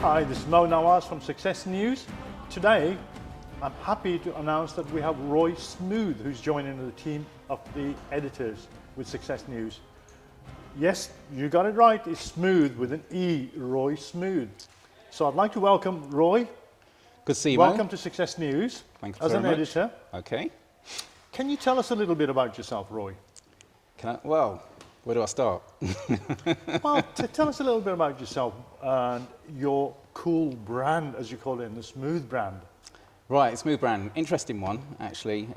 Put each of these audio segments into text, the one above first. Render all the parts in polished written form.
Hi, this is Mo Nawaz from Success News. Today, I'm happy to announce that we have Roy Smoothe, who's joining the team of the editors with Success News. Yes, you got it right, it's Smooth with an E, Roy Smoothe. So I'd like to welcome Roy. Good to see you, Mo. Welcome to Success News. Thank you as very an much. editor. Okay. Can you tell us a little bit about yourself, Roy? Well, where do I start? Well, tell us a little bit about yourself and your cool brand, as you call it, the Smoothe brand. Right, Smoothe brand. Interesting one, actually.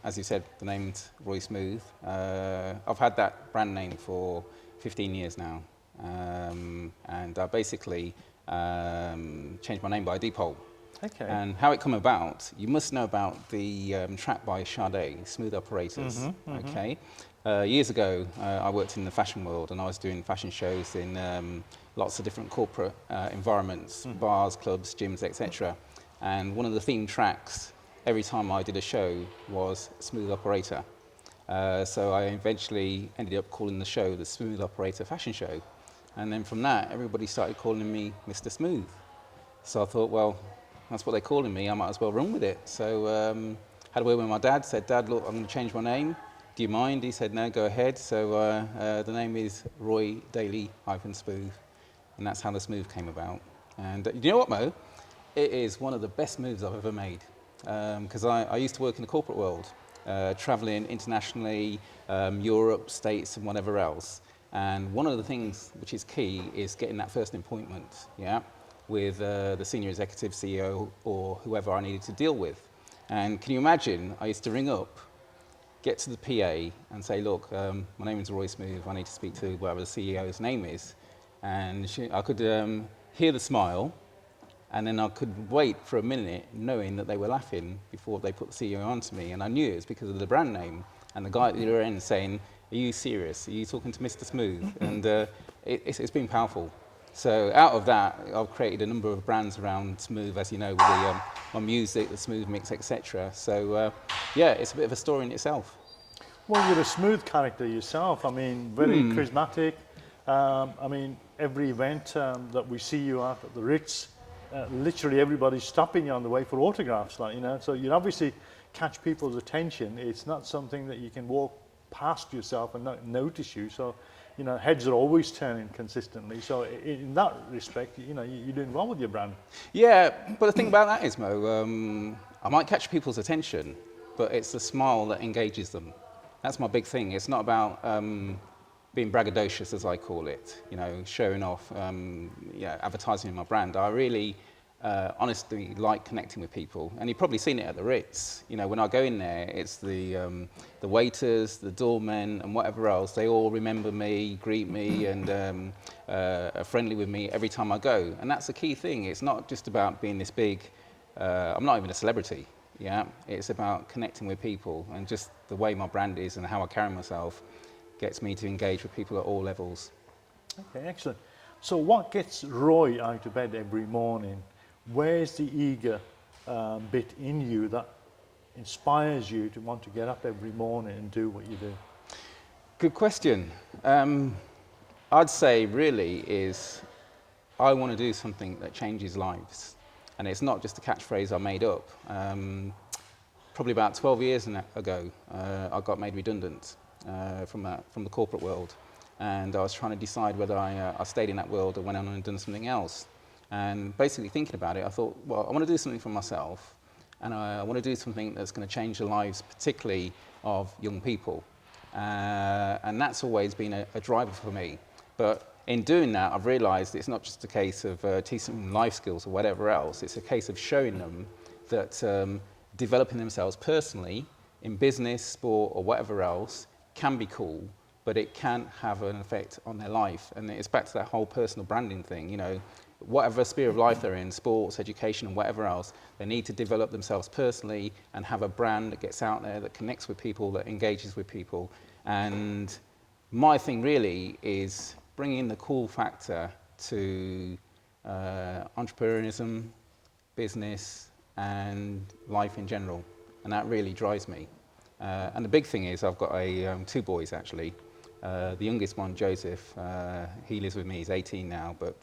As you said, the name's Roy Smoothe. I've had that brand name for 15 years now. And I basically changed my name by default. Okay. And how it come about, you must know about the track by Sade, Smooth Operators. Okay. Years ago, I worked in the fashion world and I was doing fashion shows in lots of different corporate environments, bars, clubs, gyms, etc. And one of the theme tracks every time I did a show was Smooth Operator. So I eventually ended up calling the show the Smooth Operator Fashion Show. And then from that, everybody started calling me Mr. Smooth. So I thought, well, that's what they're calling me, I might as well run with it. So had a word with my dad, said, Dad, look, I'm going to change my name. Do you mind? He said, no, go ahead. So the name is Roy Daly-Smooth, and that's how the Smooth came about. And you know what, Mo? It is one of the best moves I've ever made, because I used to work in the corporate world, traveling internationally, Europe, States, and whatever else. And one of the things which is key is getting that first appointment, yeah, with the senior executive, CEO, or whoever I needed to deal with. And can you imagine, I used to ring up, get to the PA and say, look, my name is Roy Smoothe, I need to speak to whatever the CEO's name is. And I could hear the smile, and then I could wait for a minute knowing that they were laughing before they put the CEO onto me. And I knew it was because of the brand name. And the guy at the other end saying, are you serious? Are you talking to Mr. Smooth? And it's been powerful. So out of that, I've created a number of brands around Smoothe, as you know, with my music, the Smooth mix, etc. So yeah, it's a bit of a story in itself. Well, you're a Smooth character yourself. I mean, very charismatic. I mean, every event that we see you at the Ritz, literally everybody's stopping you on the way for autographs, like, you know. So you obviously catch people's attention. It's not something that you can walk past yourself and not notice you. So, you know, heads are always turning consistently. So in that respect, you know, you're doing well with your brand. Yeah, but the thing about that is, Mo, I might catch people's attention, but it's the smile that engages them. That's my big thing. It's not about being braggadocious, as I call it, you know, showing off, yeah, advertising my brand. I really honestly like connecting with people, and you've probably seen it at the Ritz. You know, when I go in there, it's the waiters, the doormen, and whatever else. They all remember me, greet me, and are friendly with me every time I go. And that's the key thing. It's not just about being this big. I'm not even a celebrity. Yeah, it's about connecting with people, and just the way my brand is and how I carry myself gets me to engage with people at all levels. Okay, excellent. So what gets Roy out of bed every morning? Where's the eager bit in you that inspires you to want to get up every morning and do what you do? Good question. I'd say really is I want to do something that changes lives. And it's not just a catchphrase I made up. Probably about 12 years ago, I got made redundant from the corporate world. And I was trying to decide whether I stayed in that world or went on and done something else. And basically thinking about it, I thought, well, I want to do something for myself, and I want to do something that's going to change the lives, particularly of young people. And that's always been a driver for me. But in doing that, I've realized it's not just a case of teaching them life skills or whatever else. It's a case of showing them that developing themselves personally in business, sport, or whatever else can be cool, but it can have an effect on their life. And it's back to that whole personal branding thing, you know. Whatever sphere of life they're in, sports, education, and whatever else, they need to develop themselves personally and have a brand that gets out there, that connects with people, that engages with people. And my thing really is bringing the cool factor to entrepreneurism, business, and life in general. And that really drives me. And the big thing is I've got two boys, actually. The youngest one, Joseph, he lives with me. He's 18 now, but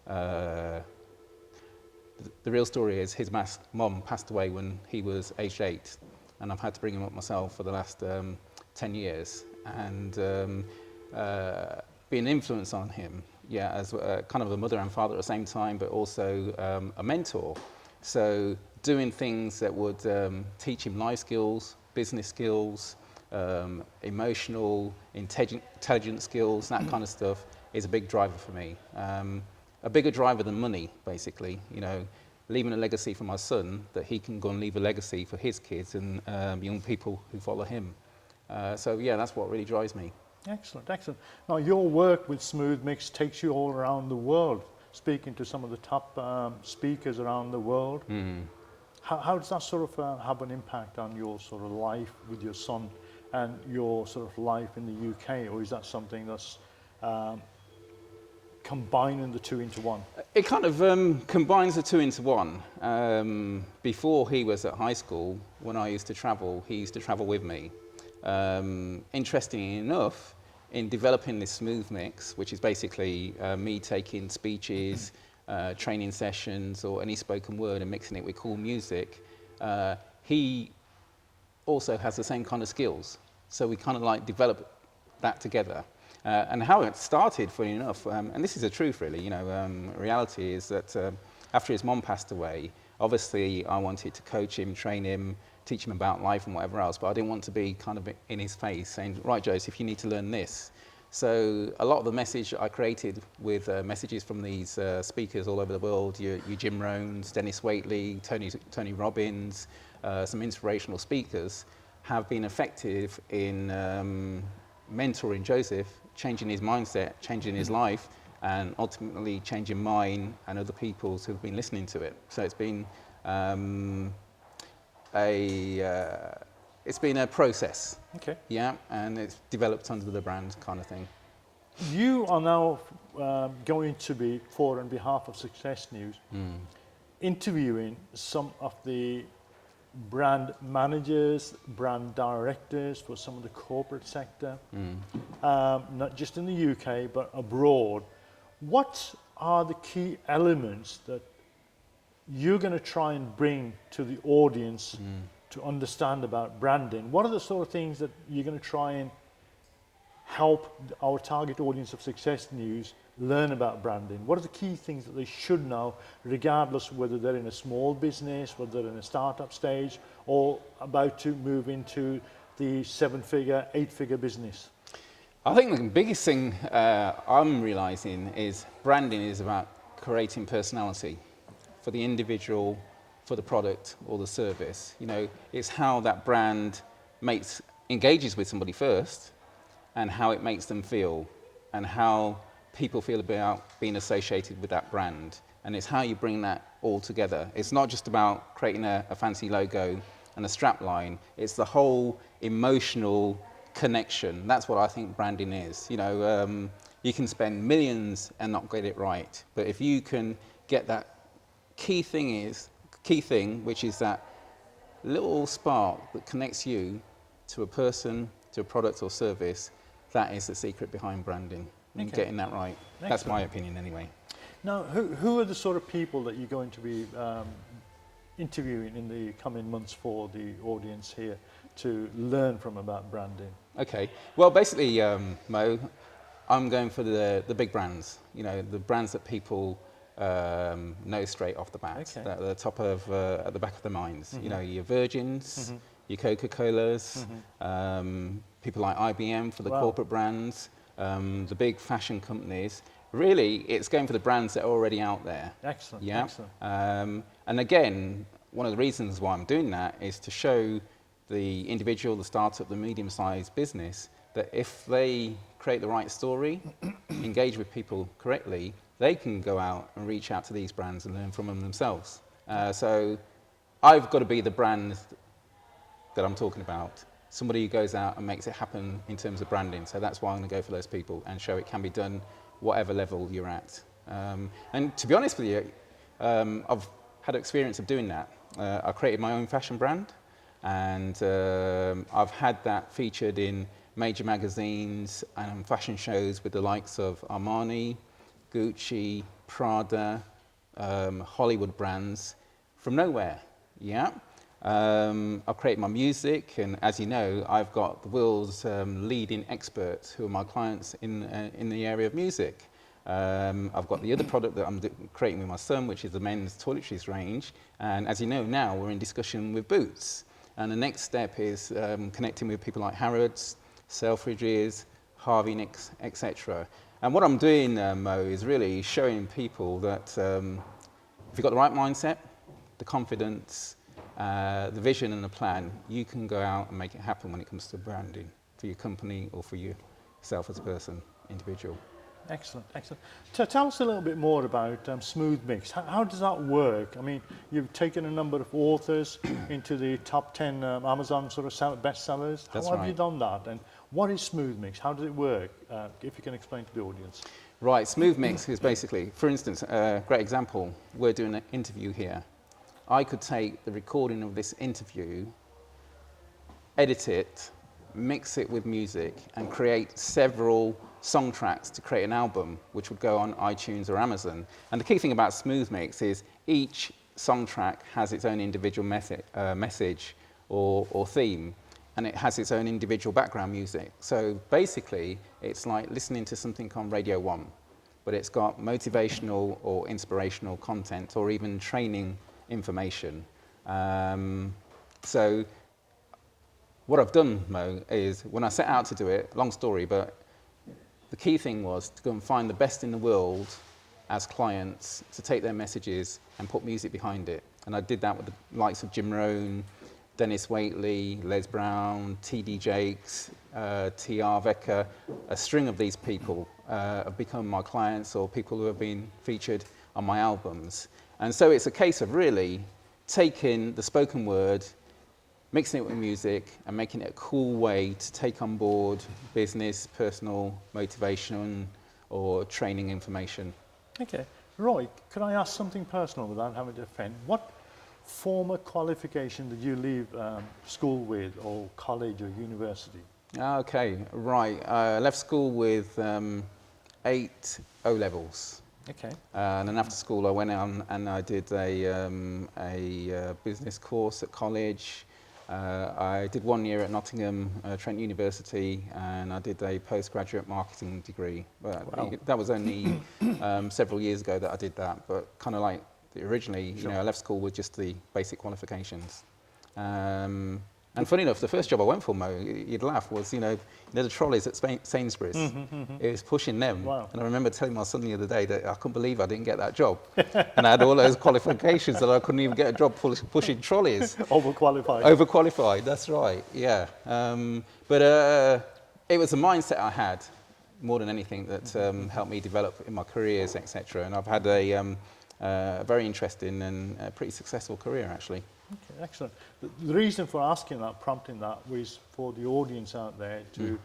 the real story is his mom passed away when he was aged 8, and I've had to bring him up myself for the last 10 years, and be an influence on him, yeah, as kind of a mother and father at the same time, but also a mentor. So doing things that would teach him life skills, business skills, emotional, intelligent skills, that kind of stuff is a big driver for me. A bigger driver than money, basically. You know, leaving a legacy for my son that he can go and leave a legacy for his kids and young people who follow him. So yeah, that's what really drives me. Excellent, excellent. Now, your work with Smoothe Mix takes you all around the world, speaking to some of the top speakers around the world. How does that sort of have an impact on your sort of life with your son and your sort of life in the UK, or is that something that's combining the two into one? It kind of combines the two into one. Before he was at high school, when I used to travel, he used to travel with me. Interestingly enough, in developing this Smoothe Mix, which is basically me taking speeches, training sessions, or any spoken word and mixing it with cool music, he also has the same kind of skills. So we kind of like develop that together. And how it started, funny enough, and this is the truth really, you know, reality is that after his mom passed away, obviously I wanted to coach him, train him, teach him about life and whatever else, but I didn't want to be kind of in his face saying, right, Joseph, you need to learn this. So a lot of the message I created with messages from these speakers all over the world, your Jim Rohns, Dennis Waitley, Tony Robbins, some inspirational speakers, have been effective in mentoring Joseph, changing his mindset, changing his life, and ultimately changing mine and other people's who've been listening to it. So it's been it's been a process. Okay. Yeah, and it's developed under the brand kind of thing. You are now going to be, for on behalf of Success News, interviewing some of the brand managers, brand directors for some of the corporate sector, not just in the UK, but abroad. What are the key elements that you're going to try and bring to the audience to understand about branding? What are the sort of things that you're going to try and help our target audience of Success News learn about branding? What are the key things that they should know, regardless of whether they're in a small business, whether they're in a startup stage, or about to move into the 7-figure, 8-figure business? I think the biggest thing I'm realizing is branding is about creating personality for the individual, for the product or the service. You know, it's how that brand engages with somebody first, and how it makes them feel, and how people feel about being associated with that brand. And it's how you bring that all together. It's not just about creating a fancy logo and a strap line. It's the whole emotional connection. That's what I think branding is. You know, you can spend millions and not get it right. But if you can get that key thing, which is that little spark that connects you to a person, to a product or service, that is the secret behind branding. And getting that right. Excellent. That's my opinion anyway. Now, who are the sort of people that you're going to be interviewing in the coming months for the audience here to learn from about branding? Okay, well basically, Mo, I'm going for the big brands, you know, the brands that people know straight off the bat, that are at the top of, at the back of their minds. You know, your Virgins, your Coca-Colas, people like IBM for the corporate brands, the big fashion companies. Really, it's going for the brands that are already out there. Excellent, yeah? excellent. And again, one of the reasons why I'm doing that is to show the individual, the startup, the medium-sized business, that if they create the right story, engage with people correctly, they can go out and reach out to these brands and learn from them themselves. So I've got to be the brand that I'm talking about. Somebody who goes out and makes it happen in terms of branding. So that's why I'm going to go for those people and show it can be done whatever level you're at. And to be honest with you, I've had experience of doing that. I created my own fashion brand, and I've had that featured in major magazines and fashion shows with the likes of Armani, Gucci, Prada, Hollywood brands from nowhere. Yeah. I've created my music, and as you know, I've got the world's leading experts who are my clients in the area of music. I've got the other product that I'm creating with my son, which is the men's toiletries range. And as you know, now we're in discussion with Boots. And the next step is connecting with people like Harrods, Selfridges, Harvey Nicks, etc. And what I'm doing, Mo, is really showing people that if you've got the right mindset, the confidence, the vision and the plan, you can go out and make it happen when it comes to branding for your company or for yourself as a person, individual. Excellent, excellent. Tell us a little bit more about Smoothe Mix. How does that work? I mean, you've taken a number of authors into the top 10 Amazon sort of bestsellers. That's How have right. you done that? And what is Smoothe Mix? How does it work? If you can explain to the audience. Right, Smooth Mix is basically, for instance, a great example, we're doing an interview here. I could take the recording of this interview, edit it, mix it with music, and create several song tracks to create an album, which would go on iTunes or Amazon. And the key thing about Smooth Mix is each song track has its own individual message or theme, and it has its own individual background music. So basically, it's like listening to something on Radio 1, but it's got motivational or inspirational content or even training information. So what I've done, Mo, is when I set out to do it, long story, but the key thing was to go and find the best in the world as clients to take their messages and put music behind it. And I did that with the likes of Jim Rohn, Dennis Waitley, Les Brown, T.D. Jakes, T.R. Vecker. A string of these people have become my clients or people who have been featured on my albums. And so it's a case of really taking the spoken word, mixing it with music and making it a cool way to take on board business, personal motivation or training information. Okay. Roy, could I ask something personal without having to offend? What former qualification did you leave school with, or college or university? Okay, right. I left school with 8 O-levels. Okay. And then after school I went on and I did a business course at college. I did 1 year at Nottingham Trent University, and I did a postgraduate marketing degree. But Wow. that was only several years ago that I did that. But kind of like originally, Sure. you know, I left school with just the basic qualifications. And funny enough, the first job I went for, Mo, you'd laugh, was, you know the trolleys at Sainsbury's. It was pushing them. Wow. And I remember telling my son the other day that I couldn't believe I didn't get that job. And I had all those qualifications that I couldn't even get a job pushing trolleys. Overqualified. Overqualified, that's right, yeah. But it was a mindset I had more than anything that helped me develop in my careers, etc. And I've had a very interesting and pretty successful career, actually. Okay, excellent. The reason for asking that, prompting that, was for the audience out there to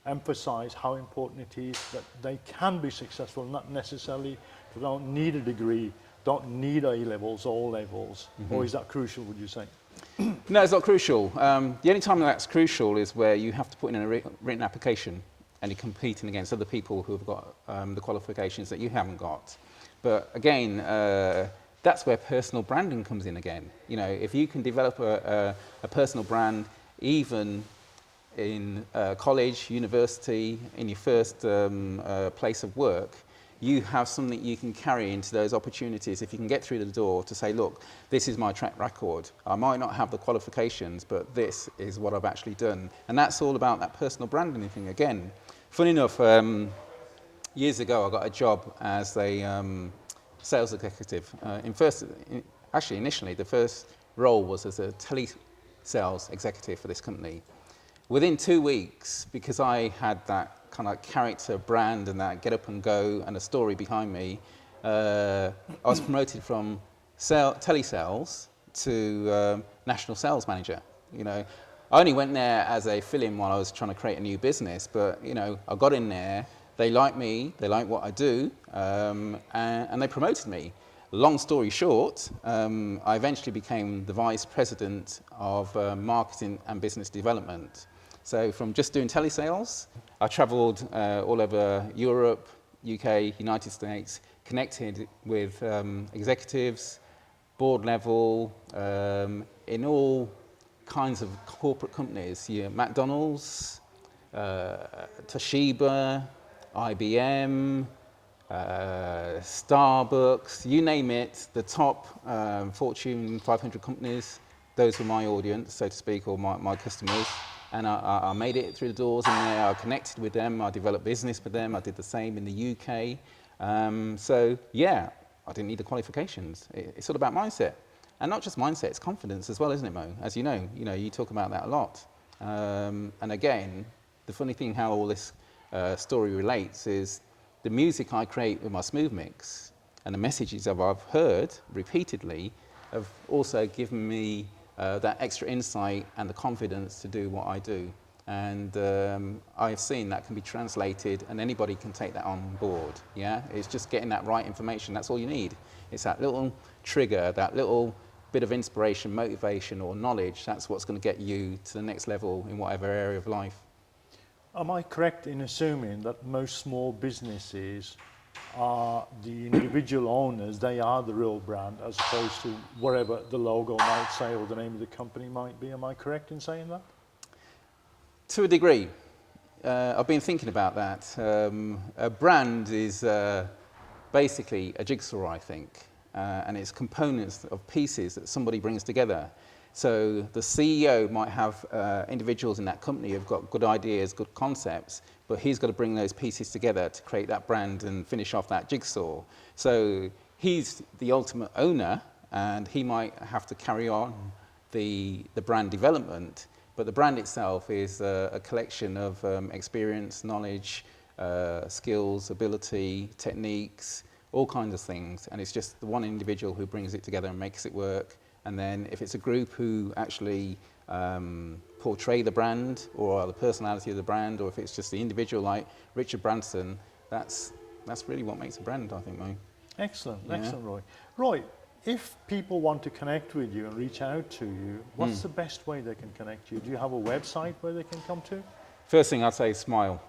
emphasize how important it is that they can be successful, not necessarily, they don't need a degree, don't need A-levels or O-levels, or is that crucial, would you say? No, it's not crucial. The only time that's crucial is where you have to put in a written application and you're competing against other people who have got the qualifications that you haven't got. But again, that's where personal branding comes in again. You know, if you can develop a personal brand, even in college, university, in your first place of work, you have something you can carry into those opportunities. If you can get through the door to say, look, this is my track record. I might not have the qualifications, but this is what I've actually done. And that's all about that personal branding thing again. Funny enough, years ago I got a job as a sales executive. Initially, the first role was as a tele-sales executive for this company. Within 2 weeks, because I had that kind of character, brand, and that get up and go, and a story behind me, I was promoted from telesales to national sales manager. You know, I only went there as a fill-in while I was trying to create a new business, but you know, I got in there. They like me, they like what I do, and they promoted me. Long story short, I eventually became the vice president of marketing and business development. So from just doing telesales, I travelled all over Europe, UK, United States, connected with executives, board level, in all kinds of corporate companies. McDonald's, Toshiba, IBM, Starbucks, you name it, the top Fortune 500 companies, those were my audience, so to speak, or my customers. And I made it through the doors in there, I connected with them, I developed business with them, I did the same in the UK. So yeah, I didn't need the qualifications. It's all about mindset. And not just mindset, it's confidence as well, isn't it, Mo? As you know, you talk about that a lot. And again, the funny thing how all this story relates is the music I create with my Smoothe mix and the messages that I've heard repeatedly have also given me that extra insight and the confidence to do what I do. And I've seen that can be translated and anybody can take that on board, yeah? It's just getting that right information, that's all you need. It's that little trigger, that little bit of inspiration, motivation or knowledge, that's what's going to get you to the next level in whatever area of life. Am I correct in assuming that most small businesses are the individual owners, they are the real brand, as opposed to whatever the logo might say or the name of the company might be? Am I correct in saying that? To a degree. I've been thinking about that. A brand is basically a jigsaw, I think, and it's components of pieces that somebody brings together. So the CEO might have individuals in that company who've got good ideas, good concepts, but he's got to bring those pieces together to create that brand and finish off that jigsaw. So he's the ultimate owner, and he might have to carry on the brand development, but the brand itself is a collection of experience, knowledge, skills, ability, techniques, all kinds of things, and it's just the one individual who brings it together and makes it work. And then if it's a group who actually portray the brand or the personality of the brand, or if it's just the individual like Richard Branson, that's really what makes a brand, I think, Mo. Excellent, Yeah. excellent, Roy. Roy, if people want to connect with you and reach out to you, what's the best way they can connect you? Do you have a website where they can come to? First thing I'd say is smile.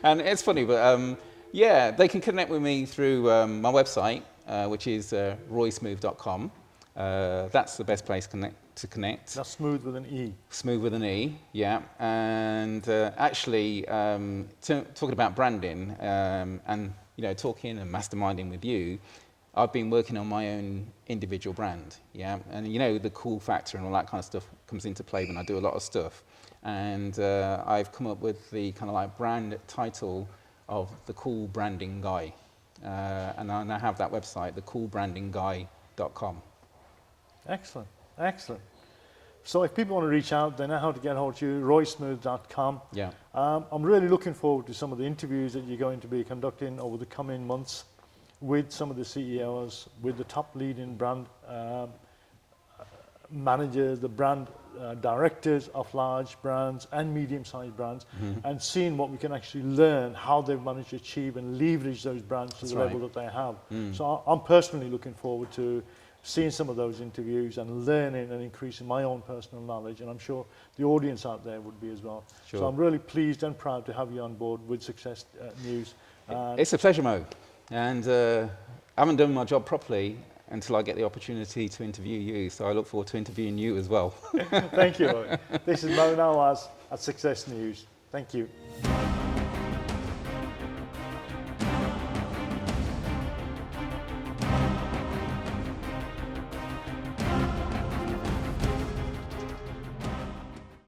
And it's funny, but yeah, they can connect with me through my website, which is roysmooth.com. That's the best place to connect. That's Smoothe with an E. Smoothe with an E, yeah. And actually, talking about branding and talking and masterminding with you, I've been working on my own individual brand, yeah. And the cool factor and all that kind of stuff comes into play when I do a lot of stuff. And I've come up with the kind of like brand title of The Cool Branding Guy. And I now have that website, thecoolbrandingguy.com. Excellent, excellent. So if people want to reach out, they know how to get hold of you, roysmooth.com. Yeah. I'm really looking forward to some of the interviews that you're going to be conducting over the coming months with some of the CEOs, with the top leading brand managers, the brand directors of large brands and medium-sized brands, and seeing what we can actually learn, how they've managed to achieve and leverage those brands to the level that they have. So I'm personally looking forward to seeing some of those interviews and learning and increasing my own personal knowledge, and I'm sure the audience out there would be as well. Sure. So I'm really pleased and proud to have you on board with Success News. It's a pleasure, Mo. And I haven't done my job properly until I get the opportunity to interview you, so I look forward to interviewing you as well. Thank you. This is Mo Nawaz at Success News. Thank you.